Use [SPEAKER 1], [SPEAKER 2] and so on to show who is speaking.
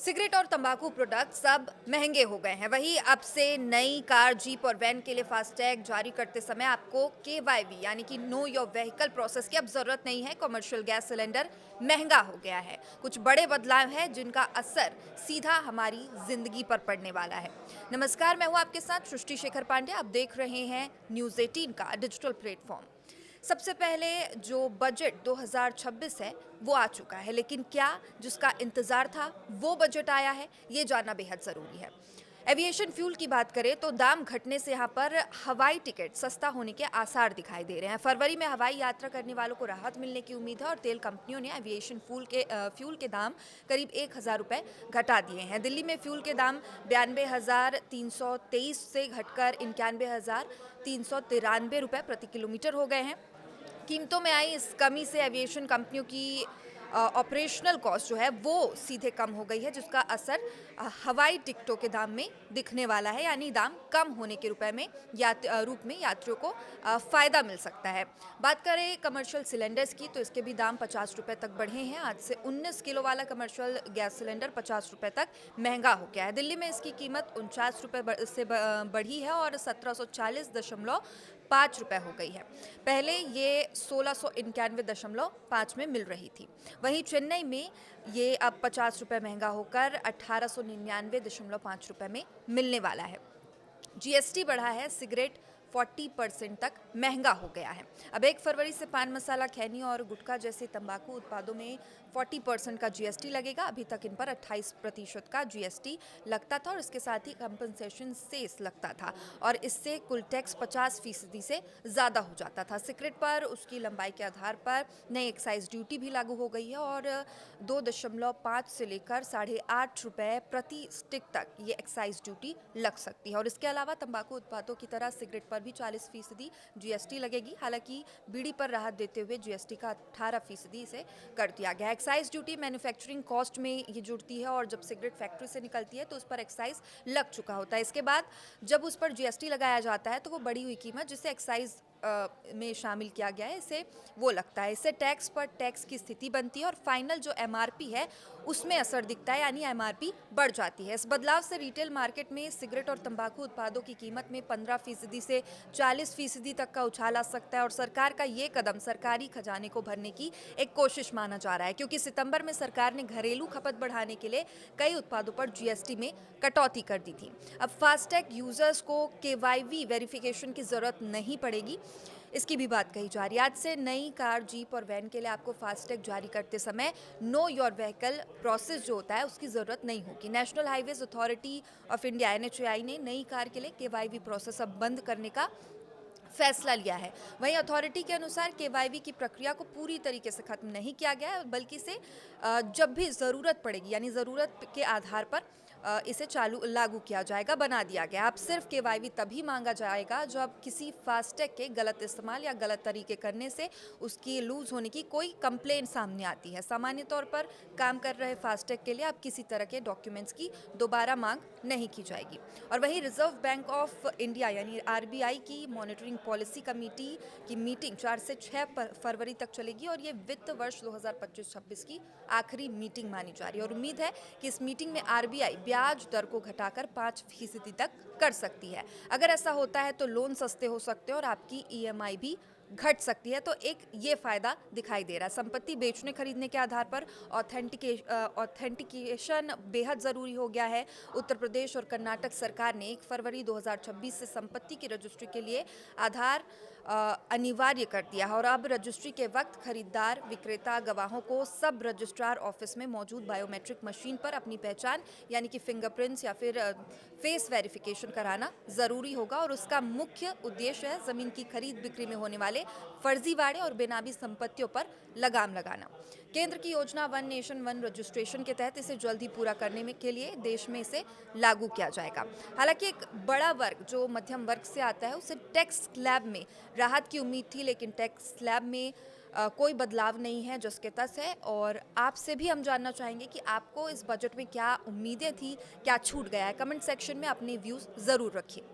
[SPEAKER 1] Cigarette और तंबाकू products अब महंगे हो गए हैं। वहीं अब से नई कार, जीप और वैन के लिए फास्टैग जारी करते समय आपको केवाईवी यानी कि नो योर व्हीकल प्रोसेस की अब जरूरत नहीं है। कमर्शियल गैस सिलेंडर महंगा हो गया है। कुछ बड़े बदलाव हैं जिनका असर सीधा हमारी जिंदगी पर पड़ने वाला है। नमस्कार, मैं हूं आपके साथ सृष्टि शेखर पांडे। आप देख रहे हैं न्यूज़ 18 का डिजिटल प्लेटफॉर्म। सबसे पहले जो बजट 2026 है वो आ चुका है, लेकिन क्या जिसका इंतजार था वो बजट आया है, ये जानना बेहद ज़रूरी है। एविएशन फ्यूल की बात करें तो दाम घटने से यहाँ पर हवाई टिकट सस्ता होने के आसार दिखाई दे रहे हैं। फरवरी में हवाई यात्रा करने वालों को राहत मिलने की उम्मीद है और तेल कंपनियों ने एविएशन फ्यूल के दाम करीब 1,000 रुपये घटा दिए हैं। दिल्ली में फ्यूल के दाम 92,323 से घटकर 91,393 रुपये प्रति किलोमीटर हो गए हैं। कीमतों में आई इस कमी से एविएशन कंपनियों की ऑपरेशनल कॉस्ट जो है वो सीधे कम हो गई है, जिसका असर हवाई टिकटों के दाम में दिखने वाला है। यानी दाम कम होने के रूप में यात्रियों को फ़ायदा मिल सकता है। बात करें कमर्शियल सिलेंडर्स की तो इसके भी दाम 50 रुपये तक बढ़े हैं। आज से 19 किलो वाला कमर्शियल गैस सिलेंडर 50 रुपये तक महंगा हो गया है। दिल्ली में इसकी कीमत 49 रुपये से बढ़ी है और 1740.5 रुपये हो गई है। पहले ये 1691.5 में मिल रही थी। वहीं चेन्नई में ये अब 50 रुपये महंगा होकर 1899.5 रुपये में मिलने वाला है। जीएसटी बढ़ा है, सिगरेट 40% तक महंगा हो गया है। अब 1 फरवरी से पान मसाला, खैनी और गुटखा जैसे तंबाकू उत्पादों में 40% का जीएसटी लगेगा। अभी तक इन पर 28% का जीएसटी लगता था और इसके साथ ही कंपनसेशन सेस लगता था और इससे कुल टैक्स 50% से ज़्यादा हो जाता था। सिगरेट पर उसकी लंबाई के आधार पर नई एक्साइज ड्यूटी भी लागू हो गई है और 2.5 से लेकर 8.5 रुपये प्रति स्टिक तक ये एक्साइज ड्यूटी लग सकती है। और इसके अलावा तंबाकू उत्पादों की तरह सिगरेट पर भी 40% जीएसटी लगेगी। हालांकि बीड़ी पर राहत देते हुए जीएसटी का 18% से कर दिया गया। एक्साइज ड्यूटी मैन्युफैक्चरिंग कॉस्ट में ये जुड़ती है और जब सिगरेट फैक्ट्री से निकलती है तो उस पर एक्साइज लग चुका होता है। इसके बाद जब उस पर जीएसटी लगाया जाता है तो वो बढ़ी हुई कीमत जिसे एक्साइज में शामिल किया गया है, इसे वो लगता है। इससे टैक्स पर टैक्स की स्थिति बनती है और फाइनल जो एमआरपी है उसमें असर दिखता है, यानी एमआरपी बढ़ जाती है। इस बदलाव से रिटेल मार्केट में सिगरेट और तंबाकू उत्पादों की कीमत में 15% से 40% तक का उछाल आ सकता है और सरकार का ये कदम सरकारी खजाने को भरने की एक कोशिश माना जा रहा है, क्योंकि सितंबर में सरकार ने घरेलू खपत बढ़ाने के लिए कई उत्पादों पर जीएसटी में कटौती कर दी थी। अब फास्टैग यूजर्स को केवाईवी वेरिफिकेशन की जरूरत नहीं पड़ेगी, इसकी भी बात कही जा रही है। आज से नई कार, जीप और वैन के लिए आपको फास्टैग जारी करते समय नो योर व्हीकल प्रोसेस जो होता है उसकी ज़रूरत नहीं होगी। National highways authority of India NHAI ने नई कार के लिए केवाईवी प्रोसेस अब बंद करने का फैसला लिया है। वहीं अथॉरिटी के अनुसार केवाईवी की प्रक्रिया को पूरी तरीके से खत्म नहीं किया गया है, बल्कि इसे जब भी ज़रूरत पड़ेगी यानी ज़रूरत के आधार पर इसे लागू किया जाएगा, बना दिया गया। अब सिर्फ केवाईवी तभी मांगा जाएगा जब किसी फास्टैग के गलत इस्तेमाल या गलत तरीके करने से उसकी लूज होने की कोई कंप्लेंट सामने आती है। सामान्य तौर पर काम कर रहे फास्टैग के लिए अब किसी तरह के डॉक्यूमेंट्स की दोबारा मांग नहीं की जाएगी। और वहीं रिजर्व बैंक ऑफ इंडिया यानी आरबीआई की मॉनिटरिंग पॉलिसी कमेटी की मीटिंग 4 से 6 फरवरी तक चलेगी और ये वित्त वर्ष 2025-26 की आखिरी मीटिंग मानी जा रही है और उम्मीद है कि इस मीटिंग में आरबीआई ब्याज दर को घटाकर 5% तक कर सकती है। अगर ऐसा होता है तो लोन सस्ते हो सकते हैं और आपकी ईएमआई भी घट सकती है। तो एक ये फायदा दिखाई दे रहा है। संपत्ति बेचने खरीदने के आधार पर ऑथेंटिकेशन बेहद ज़रूरी हो गया है। उत्तर प्रदेश और कर्नाटक सरकार ने 1 फरवरी 2026 से संपत्ति की रजिस्ट्री के लिए आधार अनिवार्य कर दिया है और अब रजिस्ट्री के वक्त खरीदार, विक्रेता, गवाहों को सब रजिस्ट्रार ऑफिस में मौजूद बायोमेट्रिक मशीन पर अपनी पहचान यानी कि फिंगरप्रिंट्स या फिर फेस वेरिफिकेशन कराना ज़रूरी होगा और उसका मुख्य उद्देश्य है ज़मीन की खरीद बिक्री में होने वाले फर्जीवाड़े और बेनामी संपत्तियों पर लगाम लगाना। केंद्र की योजना वन नेशन वन रजिस्ट्रेशन के तहत इसे जल्द ही पूरा करने में के लिए देश में इसे लागू किया जाएगा। हालांकि एक बड़ा वर्ग जो मध्यम वर्ग से आता है उसे टैक्स स्लैब में राहत की उम्मीद थी, लेकिन टैक्स स्लैब में कोई बदलाव नहीं है, जस के तस है। और आपसे भी हम जानना चाहेंगे कि आपको इस बजट में क्या उम्मीदें थी, क्या छूट गया है। कमेंट सेक्शन में अपने व्यूज़ ज़रूर रखिए।